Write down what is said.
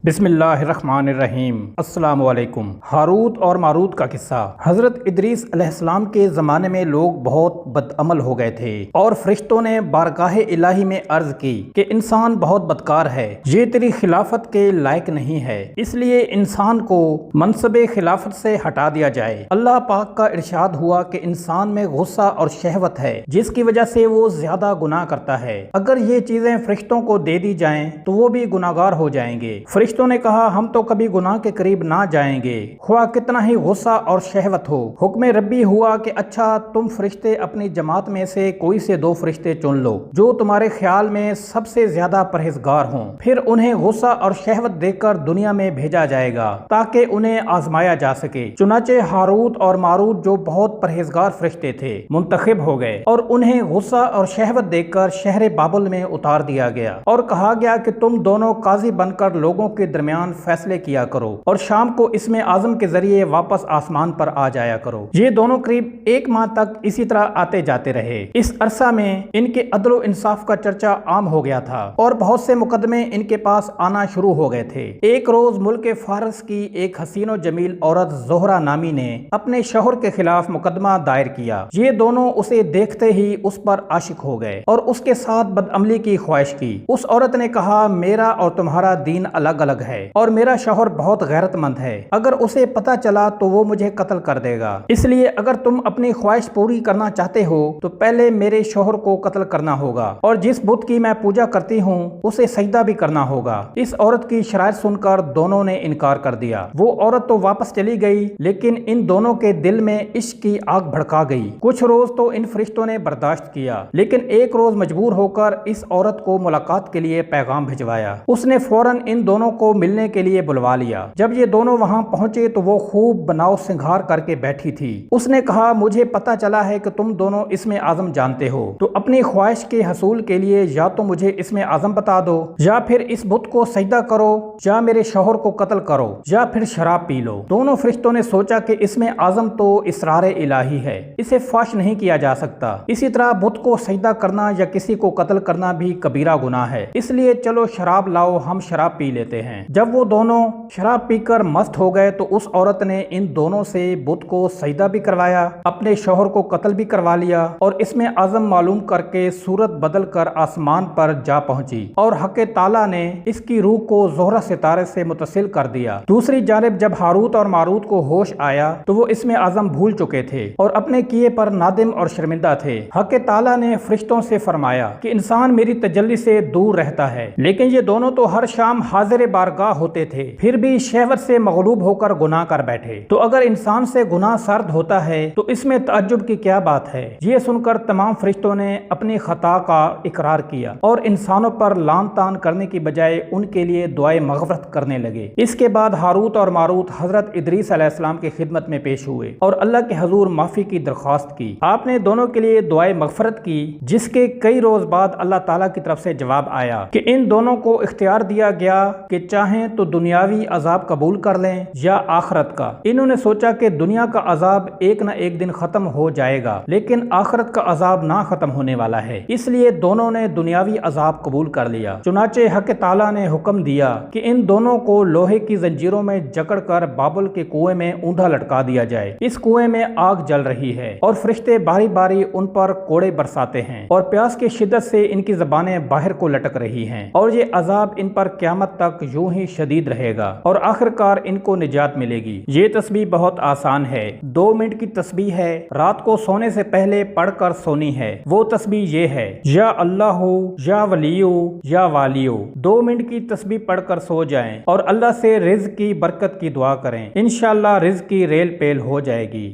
بسم اللہ الرحمن الرحیم۔ السلام علیکم۔ ہاروت اور ماروت کا قصہ۔ حضرت ادریس علیہ السلام کے زمانے میں لوگ بہت بدعمل ہو گئے تھے اور فرشتوں نے بارگاہ الہی میں عرض کی کہ انسان بہت بدکار ہے، یہ تیری خلافت کے لائق نہیں ہے، اس لیے انسان کو منصب خلافت سے ہٹا دیا جائے۔ اللہ پاک کا ارشاد ہوا کہ انسان میں غصہ اور شہوت ہے جس کی وجہ سے وہ زیادہ گناہ کرتا ہے، اگر یہ چیزیں فرشتوں کو دے دی جائیں تو وہ بھی گناہگار ہو جائیں گے۔ فرشتوں نے کہا ہم تو کبھی گناہ کے قریب نہ جائیں گے، خواہ کتنا ہی غصہ اور شہوت ہو۔ حکم ربی ہوا کہ اچھا تم فرشتے اپنی جماعت میں سے کوئی سے 2 فرشتے چن لو جو تمہارے خیال میں سب سے زیادہ پرہیزگار ہوں، پھر انہیں غصہ اور شہوت دے کر دنیا میں بھیجا جائے گا تاکہ انہیں آزمایا جا سکے۔ چنانچہ ہاروت اور ماروت جو بہت پرہیزگار فرشتے تھے منتخب ہو گئے اور انہیں غصہ اور شہوت دے کر شہر بابل میں اتار دیا گیا اور کہا گیا کہ تم دونوں قاضی بن کر لوگوں کے درمیان فیصلے کیا کرو اور شام کو اسم اعظم کے ذریعے واپس آسمان پر آ جایا کرو۔ یہ دونوں قریب 1 ماہ تک اسی طرح آتے جاتے رہے۔ اس عرصہ میں ان کے عدل و انصاف کا چرچا عام ہو گیا تھا اور بہت سے مقدمے ان کے پاس آنا شروع ہو گئے تھے۔ ایک روز ملک فارس کی ایک حسین و جمیل عورت زہرہ نامی نے اپنے شوہر کے خلاف مقدمہ دائر کیا۔ یہ دونوں اسے دیکھتے ہی اس پر عاشق ہو گئے اور اس کے ساتھ بدعملی کی خواہش کی۔ اس عورت نے کہا میرا اور تمہارا دین الگ الگ ہے اور میرا شوہر بہت غیرت مند ہے، اگر اسے پتا چلا تو وہ مجھے قتل کر دے گا، اس لیے اگر تم اپنی خواہش پوری کرنا چاہتے ہو تو پہلے میرے شوہر کو قتل کرنا ہوگا اور جس بت کی میں پوجا کرتی ہوں اسے سجدہ بھی کرنا ہوگا۔ اس عورت کی شرائط سن کر دونوں نے انکار کر دیا۔ وہ عورت تو واپس چلی گئی لیکن ان دونوں کے دل میں عشق کی آگ بھڑکا گئی۔ کچھ روز تو ان فرشتوں نے برداشت کیا لیکن ایک روز مجبور ہو کر اس عورت کو ملاقات کے لیے پیغام بھجوایا۔ اس نے فوراً ان دونوں کو ملنے کے لیے بلوا لیا۔ جب یہ دونوں وہاں پہنچے تو وہ خوب بناؤ سنگھار کر کے بیٹھی تھی۔ اس نے کہا مجھے پتا چلا ہے کہ تم دونوں اسم اعظم جانتے ہو، تو اپنی خواہش کے حصول کے لیے یا تو مجھے اسم اعظم بتا دو یا پھر اس بت کو سجدہ کرو یا میرے شوہر کو قتل کرو یا پھر شراب پی لو۔ دونوں فرشتوں نے سوچا کہ اسم اعظم تو اسرار الہی ہے، اسے فاش نہیں کیا جا سکتا، اسی طرح بت کو سجدہ کرنا یا کسی کو قتل کرنا بھی کبیرہ گناہ ہے، اس لیے چلو شراب لاؤ ہم شراب پی لیتے ہیں۔ جب وہ دونوں شراب پی کر مست ہو گئے تو اس عورت نے ان دونوں سے بت کو سجدہ بھی کروایا، اپنے شوہر کو قتل بھی کروا لیا اور اسم اعظم معلوم کر کے صورت بدل کر آسمان پر جا پہنچی اور حق تعالی نے اس کی روح کو زہرہ ستارے سے متصل کر دیا۔ دوسری جانب جب ہاروت اور ماروت کو ہوش آیا تو وہ اسم اعظم بھول چکے تھے اور اپنے کیے پر نادم اور شرمندہ تھے۔ حق تعالی نے فرشتوں سے فرمایا کہ انسان میری تجلی سے دور رہتا ہے، لیکن یہ دونوں تو ہر شام حاضر بارگاہ ہوتے تھے، پھر بھی شہوت سے مغلوب ہو کر گناہ کر بیٹھے، تو اگر انسان سے گناہ سرد ہوتا ہے تو اس میں تعجب کی کیا بات ہے۔ یہ سن کر تمام فرشتوں نے اپنی خطا کا اقرار کیا اور انسانوں پر لعن طعن کرنے کی بجائے ان کے لیے دعائے مغفرت کرنے لگے۔ اس کے بعد ہاروت اور ماروت حضرت ادریس علیہ السلام کی خدمت میں پیش ہوئے اور اللہ کے حضور معافی کی درخواست کی۔ آپ نے دونوں کے لیے دعائے مغفرت کی جس کے کئی روز بعد اللہ تعالیٰ کی طرف سے جواب آیا کہ ان دونوں کو اختیار دیا گیا کہ چاہیں تو دنیاوی عذاب قبول کر لیں یا آخرت کا۔ انہوں نے سوچا کہ دنیا کا عذاب ایک نہ ایک دن ختم ہو جائے گا لیکن آخرت کا عذاب نہ ختم ہونے والا ہے، اس لیے دونوں نے دنیاوی عذاب قبول کر لیا۔ چنانچہ حق تعالیٰ نے حکم دیا کہ ان دونوں کو لوہے کی زنجیروں میں جکڑ کر بابل کے کنویں میں اوندا لٹکا دیا جائے۔ اس کنویں میں آگ جل رہی ہے اور فرشتے باری باری ان پر کوڑے برساتے ہیں اور پیاس کی شدت سے ان کی زبانیں باہر کو لٹک رہی ہیں اور یہ عذاب ان پر قیامت تک یوں ہی شدید رہے گا اور آخر کار ان کو نجات ملے گی۔ یہ تسبیح بہت آسان ہے، 2 منٹ کی تسبیح ہے، رات کو سونے سے پہلے پڑھ کر سونی ہے۔ وہ تسبیح یہ ہے یا اللہ یا ولیو یا والیو۔ 2 منٹ کی تسبیح پڑھ کر سو جائیں اور اللہ سے رزق کی برکت کی دعا کریں، انشاءاللہ رزق کی ریل پیل ہو جائے گی۔